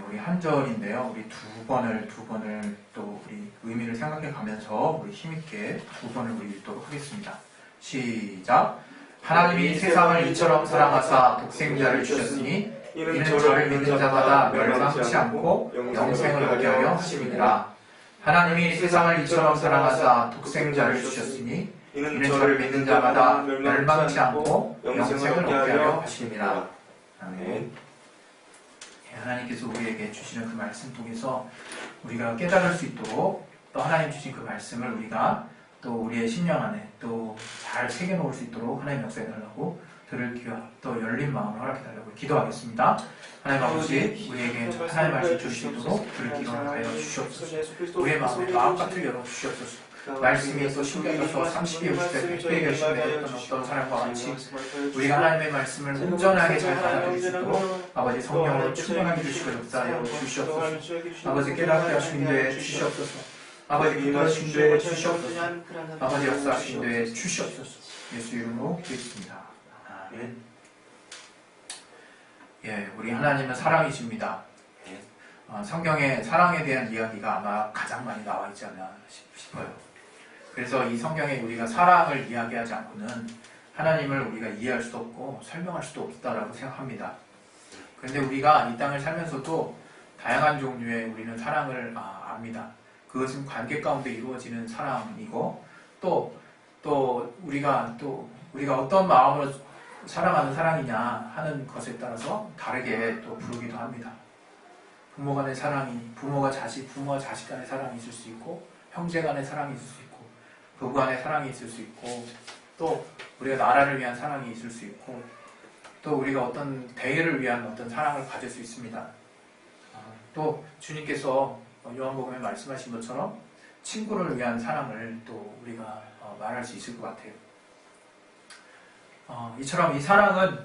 우리 한 절인데요. 우리 두 번을 또 우리 의미를 생각해 가면서 우리 힘있게 두 번을 우리 읽도록 하겠습니다. 시작. 하나님이 세상을 이처럼 사랑하사 독생자를 주셨으니 이는 저를 믿는 자마다 멸망치 않고 영생을 얻게 하려 하심이니라. 하나님이 세상을 이처럼 사랑하사 독생자를 주셨으니 이는 저를 믿는 자마다 멸망치 않고 영생을 얻게 하려 하심이니라. 아멘. 하나님께서 우리에게 주시는 그 말씀 통해서 우리가 깨달을 수 있도록 또 하나님 주신 그 말씀을 우리가 또 우리의 심령 안에 또 잘 새겨놓을 수 있도록 하나님 역사해달라고 들을 귀와 또 열린 마음을 허락해달라고 기도하겠습니다. 하나님 아버지, 우리에게 하나님 말씀 주시도록 들을 귀를 하여 주시옵소서. 우리의 마음에 마음밭을 열어주시옵소서. 말씀이 또 심겨져서 30에 50에 100에 결심되었던 어떤 사람과 같이 우리가 하나님의 말씀을 온전하게 잘 받아들일 수 있도록 아버지 성령으로 충만하게 주시고 역사하여 주시옵소서. 아버지 깨닫게 하신 데 주시옵소서. 아버지 기도하신 데 주시옵소서. 아버지 역사하신 데 주시옵소서. 예수 이름으로 기도했습니다. 아멘. 예, 우리 하나님은 사랑이십니다. 성경에 사랑에 대한 이야기가 아마 가장 많이 나와 있지 않나 싶어요. 그래서 이 성경에 우리가 사랑을 이야기하지 않고는 하나님을 우리가 이해할 수도 없고 설명할 수도 없다라고 생각합니다. 그런데 우리가 이 땅을 살면서도 다양한 종류의 우리는 사랑을 압니다. 그것은 관계 가운데 이루어지는 사랑이고 또 우리가 어떤 마음으로 사랑하는 사랑이냐 하는 것에 따라서 다르게 또 부르기도 합니다. 부모 간의 사랑이 부모와 자식 간의 사랑이 있을 수 있고 형제 간의 사랑이 있을 수 있고 부부 간의 사랑이 있을 수 있고 또 우리가 나라를 위한 사랑이 있을 수 있고 또 우리가 어떤 대의를 위한 어떤 사랑을 가질 수 있습니다. 또 주님께서 요한복음에 말씀하신 것처럼 친구를 위한 사랑을 또 우리가 말할 수 있을 것 같아요. 이처럼 이 사랑은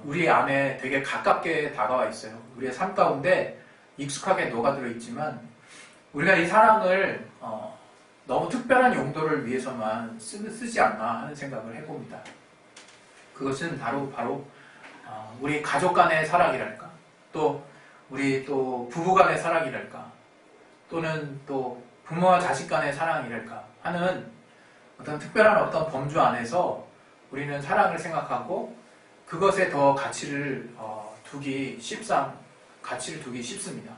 우리 안에 되게 가깝게 다가와 있어요. 우리의 삶 가운데 익숙하게 녹아들어 있지만 우리가 이 사랑을 너무 특별한 용도를 위해서만 쓰지 않나 하는 생각을 해봅니다. 그것은 바로 우리 가족 간의 사랑이랄까, 또 우리 또 부부 간의 사랑이랄까, 또는 또 부모와 자식 간의 사랑이랄까 하는 어떤 특별한 어떤 범주 안에서 우리는 사랑을 생각하고 그것에 더 가치를 두기 쉽습니다.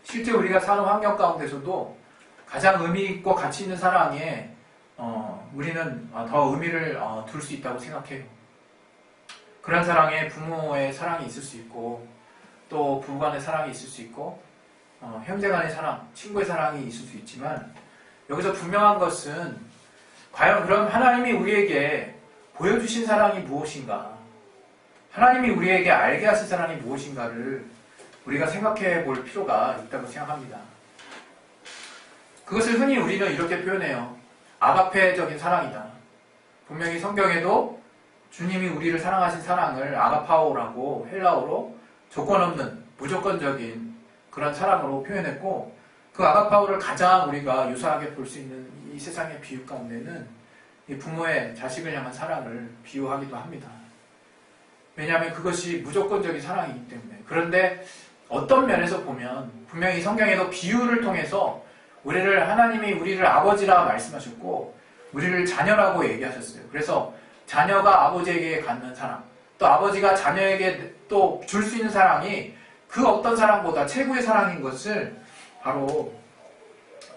실제 우리가 사는 환경 가운데서도 가장 의미 있고 가치 있는 사랑에 우리는 더 의미를 둘 수 있다고 생각해요. 그런 사랑에 부모의 사랑이 있을 수 있고 또 부부 간의 사랑이 있을 수 있고 형제 간의 사랑, 친구의 사랑이 있을 수 있지만 여기서 분명한 것은 과연 그럼 하나님이 우리에게 보여주신 사랑이 무엇인가, 하나님이 우리에게 알게 하신 사랑이 무엇인가를 우리가 생각해 볼 필요가 있다고 생각합니다. 그것을 흔히 우리는 이렇게 표현해요. 아가페적인 사랑이다. 분명히 성경에도 주님이 우리를 사랑하신 사랑을 아가파오라고 헬라어로 조건 없는 무조건적인 그런 사랑으로 표현했고, 그 아가파오를 가장 우리가 유사하게 볼 수 있는 이 세상의 비유 가운데는 이 부모의 자식을 향한 사랑을 비유하기도 합니다. 왜냐하면 그것이 무조건적인 사랑이기 때문에. 그런데 어떤 면에서 보면 분명히 성경에도 비유를 통해서 하나님이 우리를 아버지라 말씀하셨고 우리를 자녀라고 얘기하셨어요. 그래서 자녀가 아버지에게 갖는 사랑, 또 아버지가 자녀에게 또 줄 수 있는 사랑이 그 어떤 사랑보다 최고의 사랑인 것을 바로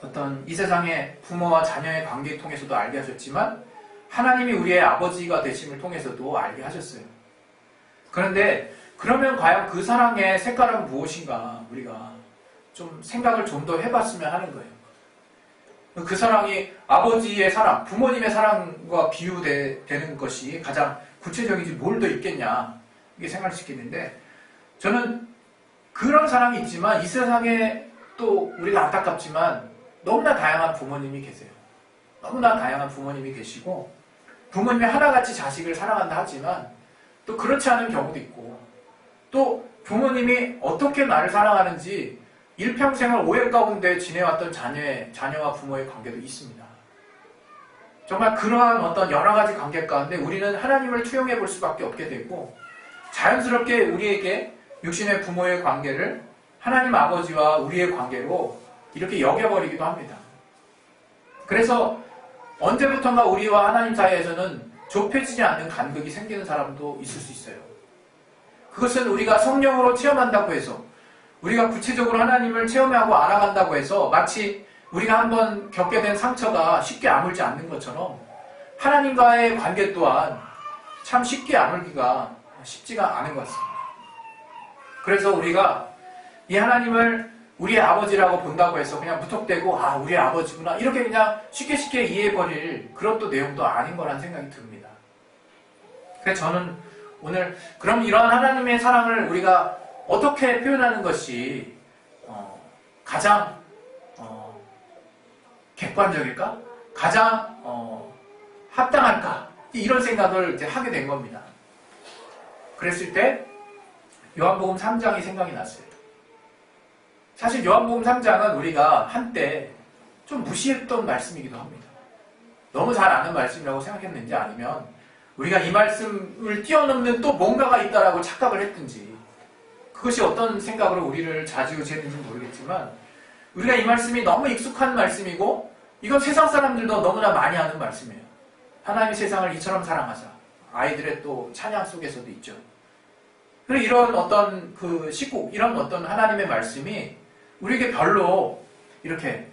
어떤 이 세상의 부모와 자녀의 관계를 통해서도 알게 하셨지만 하나님이 우리의 아버지가 되심을 통해서도 알게 하셨어요. 그런데 그러면 과연 그 사랑의 색깔은 무엇인가 우리가 좀 생각을 좀 더 해봤으면 하는 거예요. 그 사랑이 아버지의 사랑, 부모님의 사랑과 비유되는 것이 가장 구체적이지 뭘 더 있겠냐 이게 생각할 수 있겠는데, 저는 그런 사랑이 있지만 이 세상에 또 우리가 안타깝지만 너무나 다양한 부모님이 계세요. 너무나 다양한 부모님이 계시고 부모님이 하나같이 자식을 사랑한다 하지만 또 그렇지 않은 경우도 있고, 또 부모님이 어떻게 나를 사랑하는지 일평생을 오해 가운데 지내왔던 자녀와 부모의 관계도 있습니다. 정말 그러한 어떤 여러 가지 관계 가운데 우리는 하나님을 투영해 볼 수밖에 없게 되고, 자연스럽게 우리에게 육신의 부모의 관계를 하나님 아버지와 우리의 관계로 이렇게 여겨버리기도 합니다. 그래서 언제부턴가 우리와 하나님 사이에서는 좁혀지지 않는 간극이 생기는 사람도 있을 수 있어요. 그것은 우리가 성령으로 체험한다고 해서, 우리가 구체적으로 하나님을 체험하고 알아간다고 해서 마치 우리가 한번 겪게 된 상처가 쉽게 아물지 않는 것처럼 하나님과의 관계 또한 참 쉽게 아물기가 쉽지가 않은 것 같습니다. 그래서 우리가 이 하나님을 우리의 아버지라고 본다고 해서 그냥 무턱대고 아 우리의 아버지구나 이렇게 그냥 쉽게 이해해버릴 그런 또 내용도 아닌 거라는 생각이 듭니다. 그래서 저는 오늘 그럼 이러한 하나님의 사랑을 우리가 어떻게 표현하는 것이 가장 객관적일까? 가장 합당할까? 이런 생각을 이제 하게 된 겁니다. 그랬을 때 요한복음 3장이 생각이 났어요. 사실 요한복음 3장은 우리가 한때 좀 무시했던 말씀이기도 합니다. 너무 잘 아는 말씀이라고 생각했는지 아니면 우리가 이 말씀을 뛰어넘는 또 뭔가가 있다라고 착각을 했든지 그것이 어떤 생각으로 우리를 좌지우지했는지 모르겠지만 우리가 이 말씀이 너무 익숙한 말씀이고 이건 세상 사람들도 너무나 많이 아는 말씀이에요. 하나님이 세상을 이처럼 사랑하사. 아이들의 또 찬양 속에서도 있죠. 그리고 이런 어떤 그 시국, 이런 어떤 하나님의 말씀이 우리에게 별로 이렇게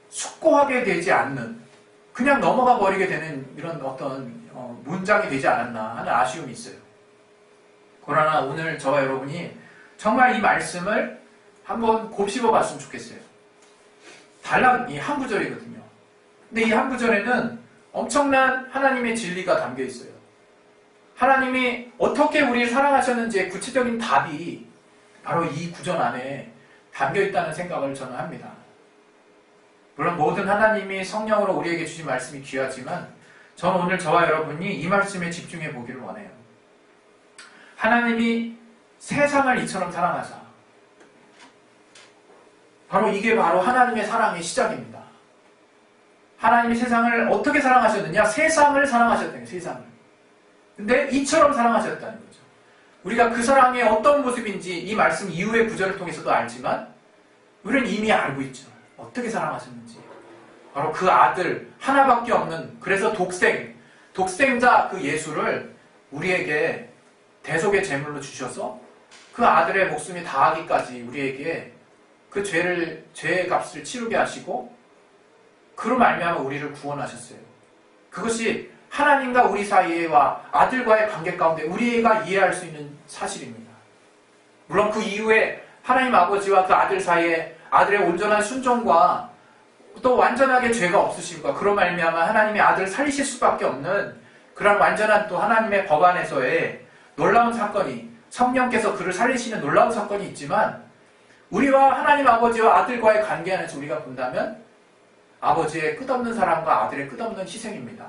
숙고하게 되지 않는, 그냥 넘어가 버리게 되는 이런 어떤 문장이 되지 않았나 하는 아쉬움이 있어요. 그러나 오늘 저와 여러분이 정말 이 말씀을 한번 곱씹어 봤으면 좋겠어요. 단락 이 한 구절이거든요. 근데 이 한 구절에는 엄청난 하나님의 진리가 담겨 있어요. 하나님이 어떻게 우리를 사랑하셨는지의 구체적인 답이 바로 이 구절 안에 담겨 있다는 생각을 저는 합니다. 물론 모든 하나님이 성령으로 우리에게 주신 말씀이 귀하지만 저는 오늘 저와 여러분이 이 말씀에 집중해 보기를 원해요. 하나님이 세상을 이처럼 사랑하사. 바로 이게 바로 하나님의 사랑의 시작입니다. 하나님이 세상을 어떻게 사랑하셨느냐? 세상을 사랑하셨다는 세상을. 근데 이처럼 사랑하셨다는 거죠. 우리가 그 사랑의 어떤 모습인지 이 말씀 이후의 구절을 통해서도 알지만 우리는 이미 알고 있죠. 어떻게 사랑하셨는지. 바로 그 아들 하나밖에 없는, 그래서 독생자 그 예수를 우리에게 대속의 제물로 주셔서 그 아들의 목숨이 다하기까지 우리에게 그 죄의 값을 치르게 하시고 그로 말미암아 우리를 구원하셨어요. 그것이 하나님과 우리 사이와 아들과의 관계 가운데 우리가 이해할 수 있는 사실입니다. 물론 그 이후에 하나님 아버지와 그 아들 사이에 아들의 온전한 순종과 또 완전하게 죄가 없으심과 그로 말미암아 하나님의 아들을 살리실 수밖에 없는 그런 완전한 또 하나님의 법안에서의 놀라운 사건이, 성령께서 그를 살리시는 놀라운 사건이 있지만 우리와 하나님 아버지와 아들과의 관계 안에서 우리가 본다면 아버지의 끝없는 사랑과 아들의 끝없는 희생입니다.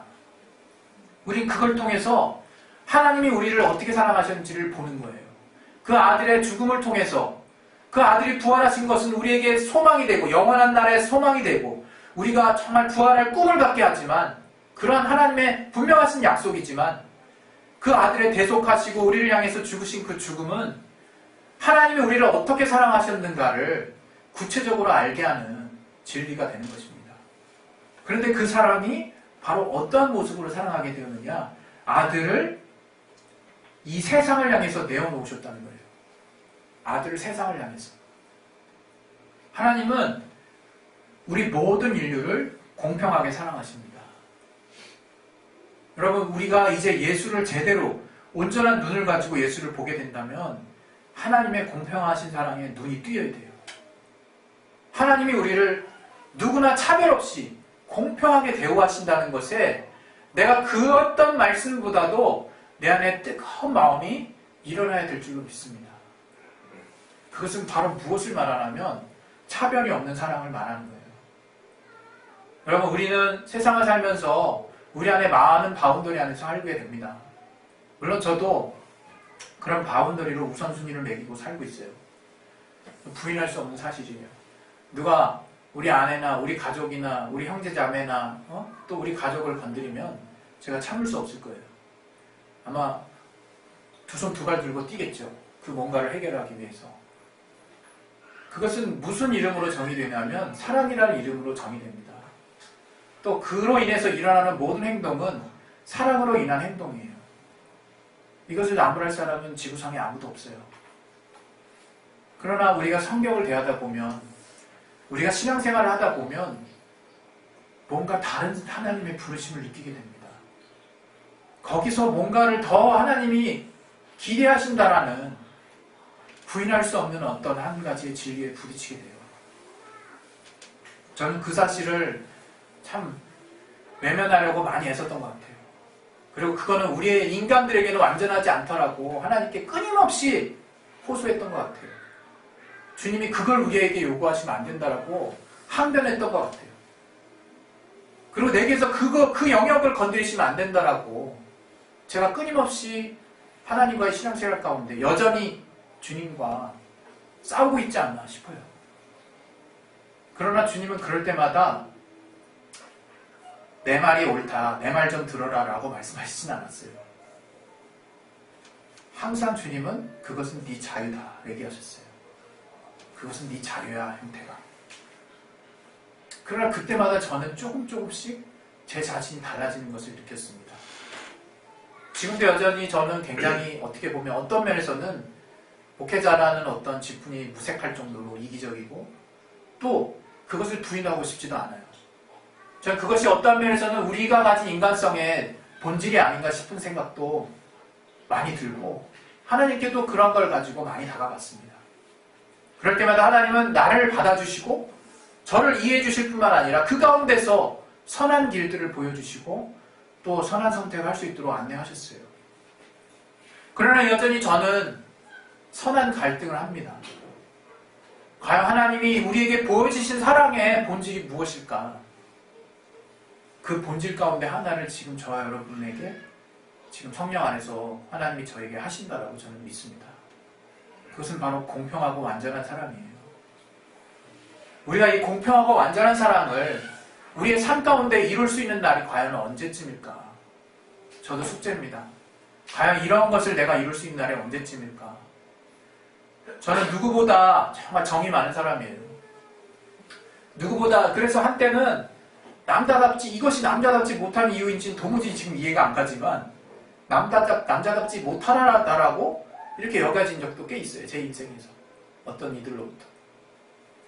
우린 그걸 통해서 하나님이 우리를 어떻게 사랑하셨는지를 보는 거예요. 그 아들의 죽음을 통해서 그 아들이 부활하신 것은 우리에게 소망이 되고 영원한 나라의 소망이 되고 우리가 정말 부활할 꿈을 갖게 하지만 그러한 하나님의 분명하신 약속이지만 그 아들의 대속하시고 우리를 향해서 죽으신 그 죽음은 하나님이 우리를 어떻게 사랑하셨는가를 구체적으로 알게 하는 진리가 되는 것입니다. 그런데 그 사랑이 바로 어떠한 모습으로 사랑하게 되었느냐? 아들을 이 세상을 향해서 내어놓으셨다는 거예요. 아들을 세상을 향해서. 하나님은 우리 모든 인류를 공평하게 사랑하십니다. 여러분, 우리가 이제 예수를 제대로 온전한 눈을 가지고 예수를 보게 된다면 하나님의 공평하신 사랑에 눈이 뜨여야 돼요. 하나님이 우리를 누구나 차별 없이 공평하게 대우하신다는 것에 내가 그 어떤 말씀보다도 내 안에 뜨거운 마음이 일어나야 될 줄로 믿습니다. 그것은 바로 무엇을 말하냐면 차별이 없는 사랑을 말하는 거예요. 여러분, 우리는 세상을 살면서 우리 안에 많은 바운더리 안에서 살게 됩니다. 물론 저도 그런 바운더리로 우선순위를 매기고 살고 있어요. 부인할 수 없는 사실이에요. 누가 우리 아내나 우리 가족이나 우리 형제자매나 또 우리 가족을 건드리면 제가 참을 수 없을 거예요. 아마 두 손 두 발 들고 뛰겠죠. 그 뭔가를 해결하기 위해서. 그것은 무슨 이름으로 정의되냐면 사랑이라는 이름으로 정의됩니다. 또 그로 인해서 일어나는 모든 행동은 사랑으로 인한 행동이에요. 이것을 나무랄 사람은 지구상에 아무도 없어요. 그러나 우리가 성경을 대하다 보면, 우리가 신앙생활을 하다 보면 뭔가 다른 하나님의 부르심을 느끼게 됩니다. 거기서 뭔가를 더 하나님이 기대하신다라는 부인할 수 없는 어떤 한 가지의 진리에 부딪히게 돼요. 저는 그 사실을 참 외면하려고 많이 애썼던 것 같아요. 그리고 그거는 우리의 인간들에게는 완전하지 않더라고 하나님께 끊임없이 호소했던 것 같아요. 주님이 그걸 우리에게 요구하시면 안 된다라고 항변했던 것 같아요. 그리고 내게서 그 영역을 건드리시면 안 된다라고 제가 끊임없이 하나님과의 신앙생활 가운데 여전히 주님과 싸우고 있지 않나 싶어요. 그러나 주님은 그럴 때마다 내 말이 옳다, 내 말 좀 들어라 라고 말씀하시진 않았어요. 항상 주님은 그것은 네 자유다 얘기하셨어요. 그것은 네 자유야, 형태가. 그러나 그때마다 저는 조금씩 제 자신이 달라지는 것을 느꼈습니다. 지금도 여전히 저는 굉장히 어떻게 보면 어떤 면에서는 목회자라는 어떤 직분이 무색할 정도로 이기적이고 또 그것을 부인하고 싶지도 않아요. 저는 그것이 어떤 면에서는 우리가 가진 인간성의 본질이 아닌가 싶은 생각도 많이 들고 하나님께도 그런 걸 가지고 많이 다가갔습니다. 그럴 때마다 하나님은 나를 받아주시고 저를 이해해 주실 뿐만 아니라 그 가운데서 선한 길들을 보여주시고 또 선한 선택을 할 수 있도록 안내하셨어요. 그러나 여전히 저는 선한 갈등을 합니다. 과연 하나님이 우리에게 보여주신 사랑의 본질이 무엇일까? 그 본질 가운데 하나를 지금 저와 여러분에게 지금 성령 안에서 하나님이 저에게 하신다라고 저는 믿습니다. 그것은 바로 공평하고 완전한 사랑이에요. 우리가 이 공평하고 완전한 사랑을 우리의 삶 가운데 이룰 수 있는 날이 과연 언제쯤일까? 저도 숙제입니다. 과연 이런 것을 내가 이룰 수 있는 날이 언제쯤일까? 저는 누구보다 정말 정이 많은 사람이에요. 누구보다, 그래서 한때는 이것이 남자답지 못한 이유인지는 도무지 지금 이해가 안 가지만 남자답지 못하다라고 이렇게 여겨진 적도 꽤 있어요. 제 인생에서. 어떤 이들로부터.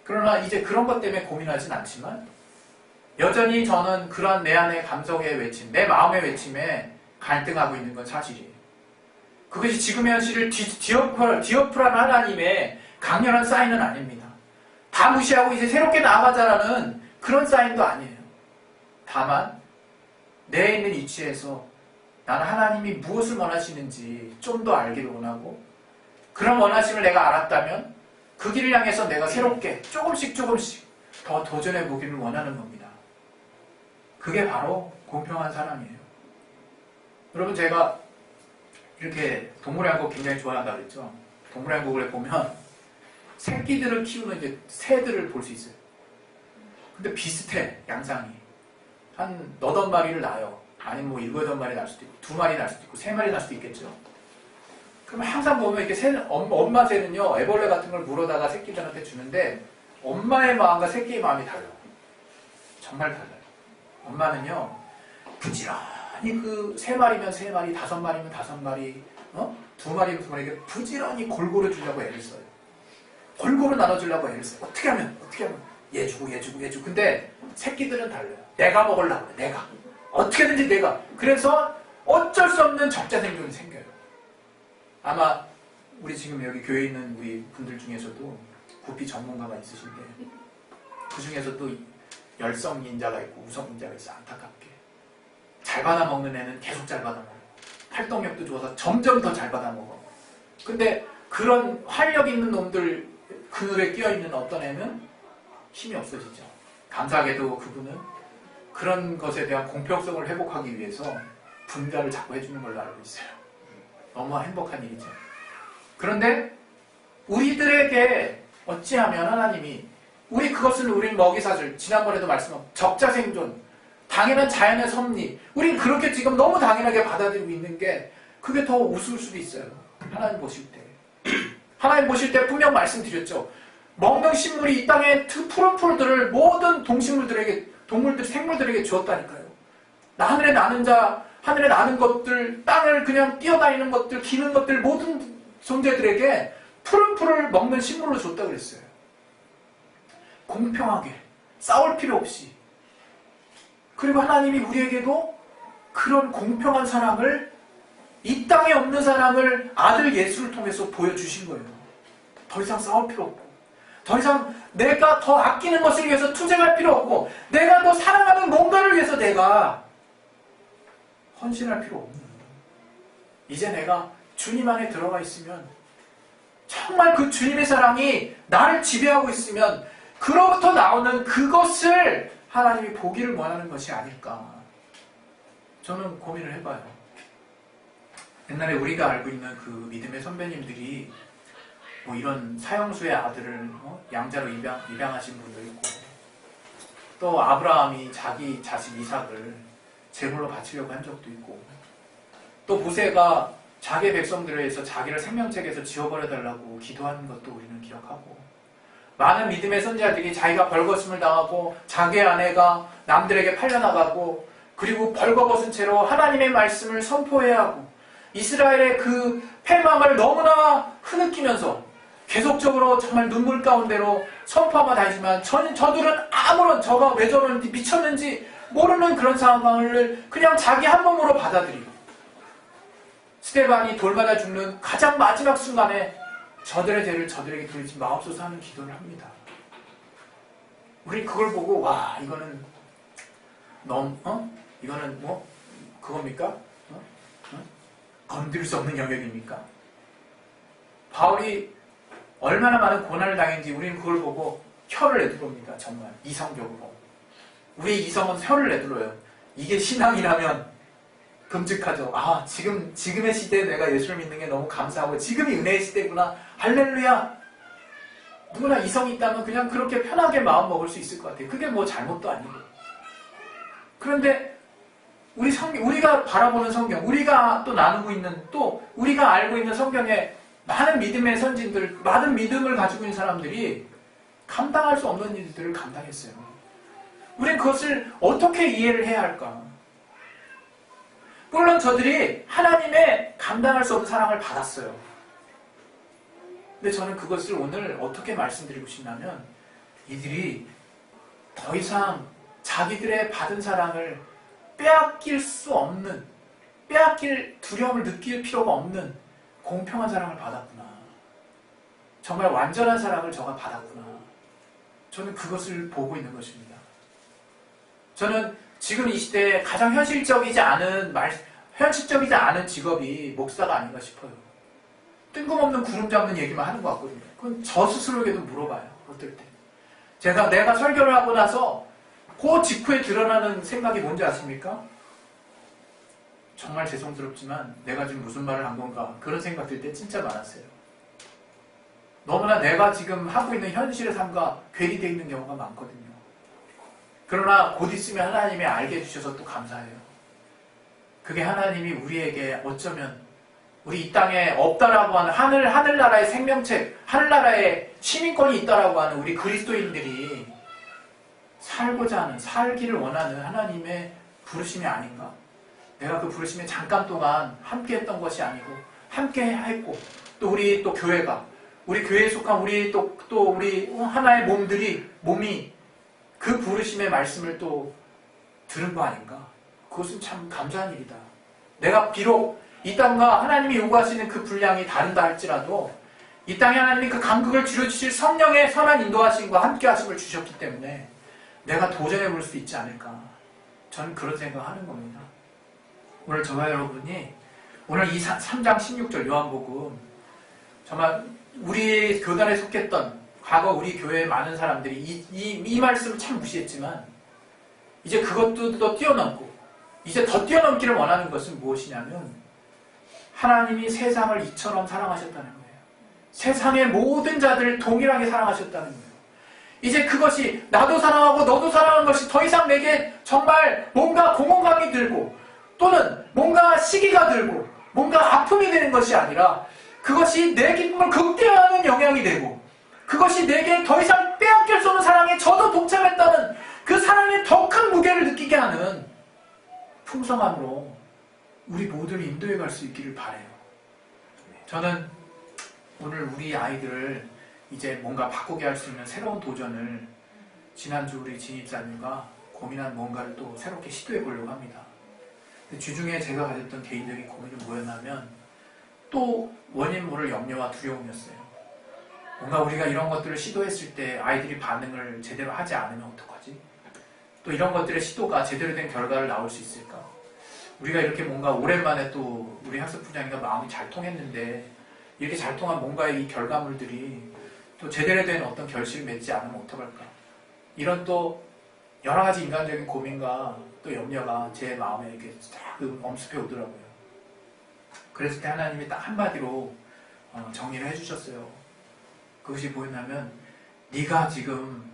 그러나 이제 그런 것 때문에 고민하진 않지만 여전히 저는 그런 내 안의 감성의 외침, 내 마음의 외침에 갈등하고 있는 건 사실이에요. 그것이 지금의 현실을 뒤엎으라는 하나님의 강렬한 사인은 아닙니다. 다 무시하고 이제 새롭게 나아가자라는 그런 사인도 아니에요. 다만 내 있는 위치에서 나는 하나님이 무엇을 원하시는지 좀 더 알기를 원하고 그런 원하심을 내가 알았다면 그 길을 향해서 내가 새롭게 조금씩 더 도전해 보기를 원하는 겁니다. 그게 바로 공평한 사랑이에요. 여러분, 제가 이렇게 동물의 왕국 굉장히 좋아한다고 그랬죠. 동물의 왕국을 보면 새끼들을 키우는 이제 새들을 볼 수 있어요. 근데 비슷해, 양상이. 한 8마리를 낳아요. 아니면 뭐 7, 8마리 낳을 수도 있고 2마리 낳을 수도 있고 3마리 낳을 수도 있겠죠. 그럼 항상 보면 이렇게 엄마 새는요, 애벌레 같은 걸 물어다가 새끼들한테 주는데 엄마의 마음과 새끼의 마음이 달라요. 정말 달라요. 엄마는요, 부지런히 그 3마리면 3마리, 5마리면 5마리, 2마리면 2마리, 이렇게 부지런히 골고루 주려고 애를 써요. 골고루 나눠주려고 애를 써요. 어떻게 하면 얘 주고. 근데 새끼들은 달라요. 내가 먹으려고 그래, 내가. 어떻게든지 내가. 그래서 어쩔 수 없는 적자생존이 생겨요. 아마 우리 지금 여기 교회에 있는 우리 분들 중에서도 구피 전문가가 있으신데 그 중에서도 열성인자가 있고 우성인자가 있어. 안타깝게 잘 받아먹는 애는 계속 잘 받아먹어. 활동력도 좋아서 점점 더 잘 받아먹어. 근데 그런 활력 있는 놈들 그늘에 끼어있는 어떤 애는 힘이 없어지죠. 감사하게도 그분은 그런 것에 대한 공평성을 회복하기 위해서 분가를 자꾸 해주는 걸로 알고 있어요. 너무 행복한 일이죠. 그런데 우리들에게 어찌하면 하나님이 우린 먹이사슬, 지난번에도 말씀한 적자생존, 당연한 자연의 섭리, 우린 그렇게 지금 너무 당연하게 받아들이고 있는 게 그게 더 우스울 수도 있어요. 하나님 보실 때. 하나님 보실 때 분명 말씀드렸죠. 먹는 식물이 이 땅의 푸른 풀들을 모든 생물들에게 주었다니까요. 하늘에 나는 자, 하늘에 나는 것들, 땅을 그냥 뛰어다니는 것들, 기는 것들, 모든 존재들에게 푸른 풀을 먹는 식물로 줬다 그랬어요. 공평하게, 싸울 필요 없이. 그리고 하나님이 우리에게도 그런 공평한 사랑을, 이 땅에 없는 사랑을 아들 예수를 통해서 보여주신 거예요. 더 이상 싸울 필요 없고, 더 이상 내가 더 아끼는 것을 위해서 투쟁할 필요 없고, 내가 더 사랑하는 뭔가를 위해서 내가 헌신할 필요 없는, 이제 내가 주님 안에 들어가 있으면, 정말 그 주님의 사랑이 나를 지배하고 있으면 그로부터 나오는 그것을 하나님이 보기를 원하는 것이 아닐까, 저는 고민을 해봐요. 옛날에 우리가 알고 있는 그 믿음의 선배님들이 뭐 이런 사형수의 아들을 양자로 입양하신 분도 있고, 또 아브라함이 자기 자식 이삭을 제물로 바치려고 한 적도 있고, 또 모세가 자기 백성들을 위해서 자기를 생명책에서 지워버려달라고 기도하는 것도 우리는 기억하고, 많은 믿음의 선지자들이 자기가 벌거벗음을 당하고 자기 아내가 남들에게 팔려나가고, 그리고 벌거벗은 채로 하나님의 말씀을 선포해야 하고, 이스라엘의 그 패망을 너무나 흐느끼면서 계속적으로 정말 눈물 가운데로 선포하며 다니지만, 저들은 아무런, 저가 왜 저러는지 미쳤는지 모르는 그런 상황을 그냥 자기 한 몸으로 받아들이고, 스데반이 돌마다 죽는 가장 마지막 순간에 저들의 죄를 저들에게 돌리지 마옵소서 하는 기도를 합니다. 우리 그걸 보고, 와, 이거는 이거는 뭐 그겁니까? 건드릴 수 없는 영역입니까? 바울이 얼마나 많은 고난을 당했는지 우리는 그걸 보고 혀를 내두릅니다. 정말 이성적으로. 우리 이성은 혀를 내둘러요. 이게 신앙이라면 끔찍하죠. 아, 지금의 시대에 내가 예수를 믿는 게 너무 감사하고, 지금이 은혜의 시대구나. 할렐루야. 누구나 이성이 있다면 그냥 그렇게 편하게 마음 먹을 수 있을 것 같아요. 그게 뭐 잘못도 아니고. 그런데 우리가 바라보는 성경, 우리가 또 나누고 있는, 또 우리가 알고 있는 성경에 많은 믿음의 선진들, 많은 믿음을 가지고 있는 사람들이 감당할 수 없는 일들을 감당했어요. 우리는 그것을 어떻게 이해를 해야 할까? 물론 저들이 하나님의 감당할 수 없는 사랑을 받았어요. 근데 저는 그것을 오늘 어떻게 말씀드리고 싶냐면, 이들이 더 이상 자기들의 받은 사랑을 빼앗길 수 없는, 빼앗길 두려움을 느낄 필요가 없는 공평한 사랑을 받았구나. 정말 완전한 사랑을 저가 받았구나. 저는 그것을 보고 있는 것입니다. 저는 지금 이 시대에 가장 현실적이지 않은 직업이 목사가 아닌가 싶어요. 뜬금없는 구름 잡는 얘기만 하는 것 같거든요. 그건 저 스스로에게도 물어봐요. 어떨 때. 내가 설교를 하고 나서 그 직후에 드러나는 생각이 뭔지 아십니까? 정말 죄송스럽지만 내가 지금 무슨 말을 한 건가, 그런 생각 들 때 진짜 많았어요. 너무나 내가 지금 하고 있는 현실의 삶과 괴리되어 있는 경우가 많거든요. 그러나 곧 있으면 하나님이 알게 해주셔서 또 감사해요. 그게 하나님이 우리에게 어쩌면 우리 이 땅에 없다라고 하는 하늘나라의 생명책, 하늘나라의 시민권이 있다라고 하는 우리 그리스도인들이 살고자 하는, 살기를 원하는 하나님의 부르심이 아닌가? 내가 그 부르심에 잠깐 동안 함께 했던 것이 아니고, 함께 했고, 또 우리 또 교회가, 우리 교회에 속한 우리 또 우리 하나의 몸이 그 부르심의 말씀을 또 들은 거 아닌가? 그것은 참 감사한 일이다. 내가 비록 이 땅과 하나님이 요구하시는 그 분량이 다른다 할지라도, 이 땅에 하나님이 그 간극을 줄여주실 성령의 선한 인도하심과 함께 하심을 주셨기 때문에 내가 도전해 볼 수 있지 않을까. 저는 그런 생각을 하는 겁니다. 오늘 저와 여러분이 오늘 이 3장 16절 요한복음, 정말 우리 교단에 속했던 과거 우리 교회의 많은 사람들이 이 말씀을 참 무시했지만, 이제 그것도 더 뛰어넘고, 이제 더 뛰어넘기를 원하는 것은 무엇이냐면, 하나님이 세상을 이처럼 사랑하셨다는 거예요. 세상의 모든 자들을 동일하게 사랑하셨다는 거예요. 이제 그것이 나도 사랑하고 너도 사랑하는 것이 더 이상 내게 정말 뭔가 공허감이 들고, 또는 뭔가 시기가 들고 뭔가 아픔이 되는 것이 아니라, 그것이 내 기쁨을 극대화하는 영향이 되고 그것이 내게 더 이상 빼앗길 수 없는 사랑에 저도 동참했다는 그 사랑의 더 큰 무게를 느끼게 하는 풍성함으로 우리 모두를 인도해 갈 수 있기를 바라요. 저는 오늘 우리 아이들을 이제 뭔가 바꾸게 할 수 있는 새로운 도전을 지난주 우리 진입자님과 고민한 뭔가를 또 새롭게 시도해 보려고 합니다. 근데 주중에 제가 가졌던 개인적인 고민은 뭐였냐면 또 원인 모를 염려와 두려움이었어요. 뭔가 우리가 이런 것들을 시도했을 때 아이들이 반응을 제대로 하지 않으면 어떡하지? 또 이런 것들의 시도가 제대로 된 결과를 나올 수 있을까? 우리가 이렇게 뭔가 오랜만에 또 우리 학습부장님과 마음이 잘 통했는데 이렇게 잘 통한 뭔가의 이 결과물들이 또 제대로 된 어떤 결실을 맺지 않으면 어떡할까? 이런 또 여러 가지 인간적인 고민과 또 염려가 제 마음에 이렇게 딱 엄습해 오더라고요. 그랬을 때 하나님이 딱 한마디로 정리를 해주셨어요. 그것이 뭐였냐면 네가 지금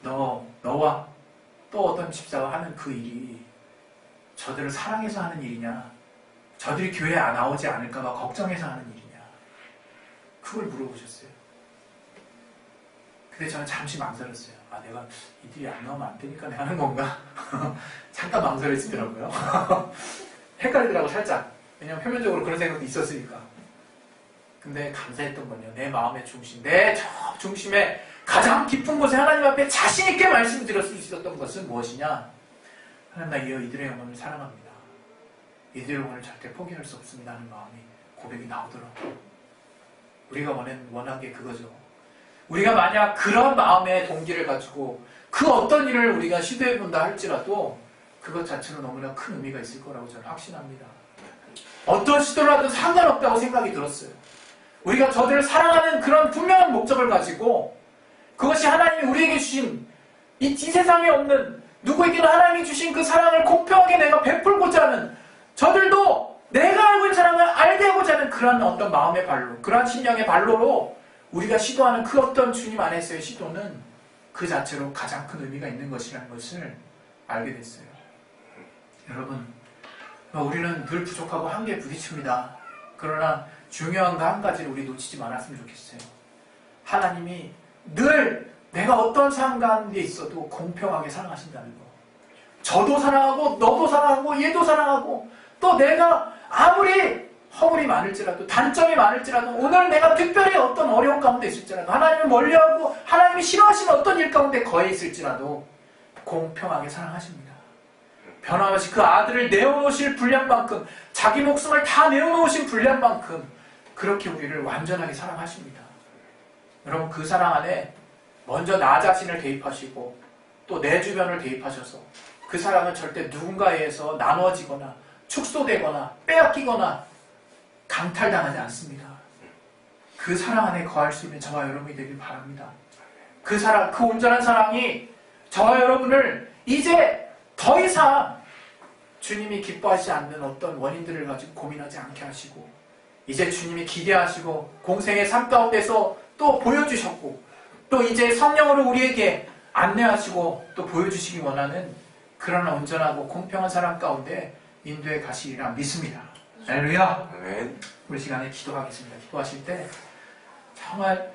너와 또 어떤 집사와 하는 그 일이 저들을 사랑해서 하는 일이냐, 저들이 교회에 나오지 않을까봐 걱정해서 하는 일이냐, 그걸 물어보셨어요. 근데 저는 잠시 망설였어요. 내가 이들이 안 나오면 안 되니까 내가 하는 건가? 잠깐 망설여지더라고요. 헷갈리더라고 살짝. 왜냐면 표면적으로 그런 생각도 있었으니까. 근데 감사했던 건요, 내 마음의 중심, 내 저 중심에 가장 깊은 곳에 하나님 앞에 자신있게 말씀드릴 수 있었던 것은 무엇이냐? 하나님, 나 이들의 영혼을 사랑합니다. 이들의 영혼을 절대 포기할 수 없습니다 하는 마음이 고백이 나오더라고요. 우리가 원한 게 그거죠. 우리가 만약 그런 마음의 동기를 가지고 그 어떤 일을 우리가 시도해본다 할지라도 그것 자체로 너무나 큰 의미가 있을 거라고 저는 확신합니다. 어떤 시도를 하든 상관없다고 생각이 들었어요. 우리가 저들을 사랑하는 그런 분명한 목적을 가지고 그것이 하나님이 우리에게 주신 이 세상에 없는 누구에게나 하나님이 주신 그 사랑을 공평하게 내가 베풀고자 하는, 저들도 내가 알고 있는 사랑을 알게 하고자 하는 그런 어떤 마음의 발로, 그런 심령의 발로로 우리가 시도하는 그 어떤 주님 안에서의 시도는 그 자체로 가장 큰 의미가 있는 것이라는 것을 알게 됐어요. 여러분, 우리는 늘 부족하고 한계에 부딪힙니다. 그러나 중요한 거 한 가지를 우리 놓치지 말았으면 좋겠어요. 하나님이 늘 내가 어떤 상황 가운데 있어도 공평하게 사랑하신다는 거. 저도 사랑하고 너도 사랑하고 얘도 사랑하고 또 내가 아무리 허물이 많을지라도 단점이 많을지라도 오늘 내가 특별히 어떤 어려운 가운데 있을지라도 하나님을 멀리하고 하나님이 싫어하시는 어떤 일 가운데 거해 있을지라도 공평하게 사랑하십니다. 변함없이 그 아들을 내어놓으실 분량만큼, 자기 목숨을 다 내어놓으신 분량만큼 그렇게 우리를 완전하게 사랑하십니다. 여러분, 그 사랑 안에 먼저 나 자신을 대입하시고 또 내 주변을 대입하셔서 그 사랑은 절대 누군가에 의해서 나눠지거나 축소되거나 빼앗기거나 강탈당하지 않습니다. 그 사랑 안에 거할 수 있는 저와 여러분이 되길 바랍니다. 그 사랑, 그 온전한 사랑이 저와 여러분을 이제 더 이상 주님이 기뻐하지 않는 어떤 원인들을 가지고 고민하지 않게 하시고, 이제 주님이 기대하시고 공생의 삶 가운데서 또 보여주셨고 또 이제 성령으로 우리에게 안내하시고 또 보여주시기 원하는 그런 온전하고 공평한 사랑 가운데 인도해 가시리라 믿습니다. 할렐루야. 우리 시간에 기도하겠습니다. 기도하실 때 정말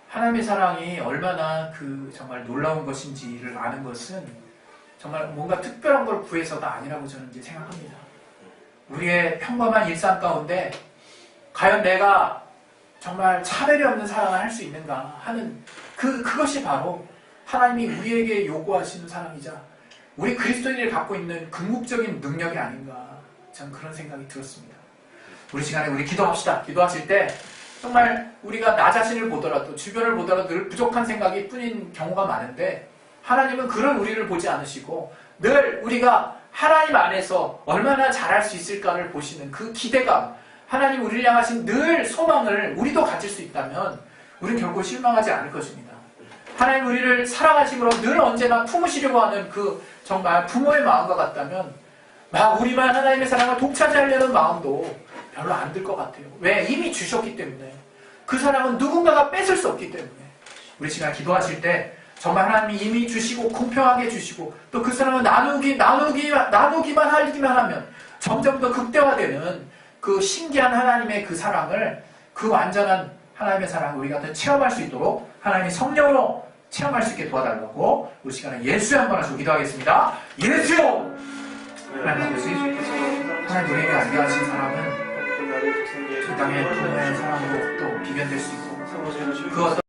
하나님의 사랑이 얼마나 정말 놀라운 것인지를 아는 것은 정말 뭔가 특별한 걸 구해서가 아니라고 저는 이제 생각합니다. 우리의 평범한 일상 가운데 과연 내가 정말 차별이 없는 사랑을 할 수 있는가 하는 그것이 바로 하나님이 우리에게 요구하시는 사랑이자 우리 그리스도인이 갖고 있는 궁극적인 능력이 아닌가, 저는 그런 생각이 들었습니다. 우리 시간에 우리 기도합시다. 기도하실 때 정말 우리가 나 자신을 보더라도 주변을 보더라도 늘 부족한 생각이 뿐인 경우가 많은데 하나님은 그런 우리를 보지 않으시고 늘 우리가 하나님 안에서 얼마나 잘할 수 있을까를 보시는 그 기대감, 하나님 우리를 향하신 늘 소망을 우리도 가질 수 있다면 우리는 결코 실망하지 않을 것입니다. 하나님 우리를 사랑하심으로 늘 언제나 품으시려고 하는 그 정말 부모의 마음과 같다면 우리만 하나님의 사랑을 독차지하려는 마음도 별로 안 들 것 같아요. 왜? 이미 주셨기 때문에. 그 사랑은 누군가가 뺏을 수 없기 때문에. 우리 시간 기도하실 때 정말 하나님이 이미 주시고 공평하게 주시고 또 그 사랑을 나누기만 하면 점점 더 극대화되는 그 신기한 하나님의 그 사랑을, 그 완전한 하나님의 사랑을 우리가 더 체험할 수 있도록 하나님의 성령으로 체험할 수 있게 도와달라고 우리 시간에 예수의 한번 하시고 기도하겠습니다. 예수! 하나님 아버지, 하나님 우리에게 알게 하신 사랑은 이 땅의 부모의 사랑으로 또 비견될 수 있고 그 어떤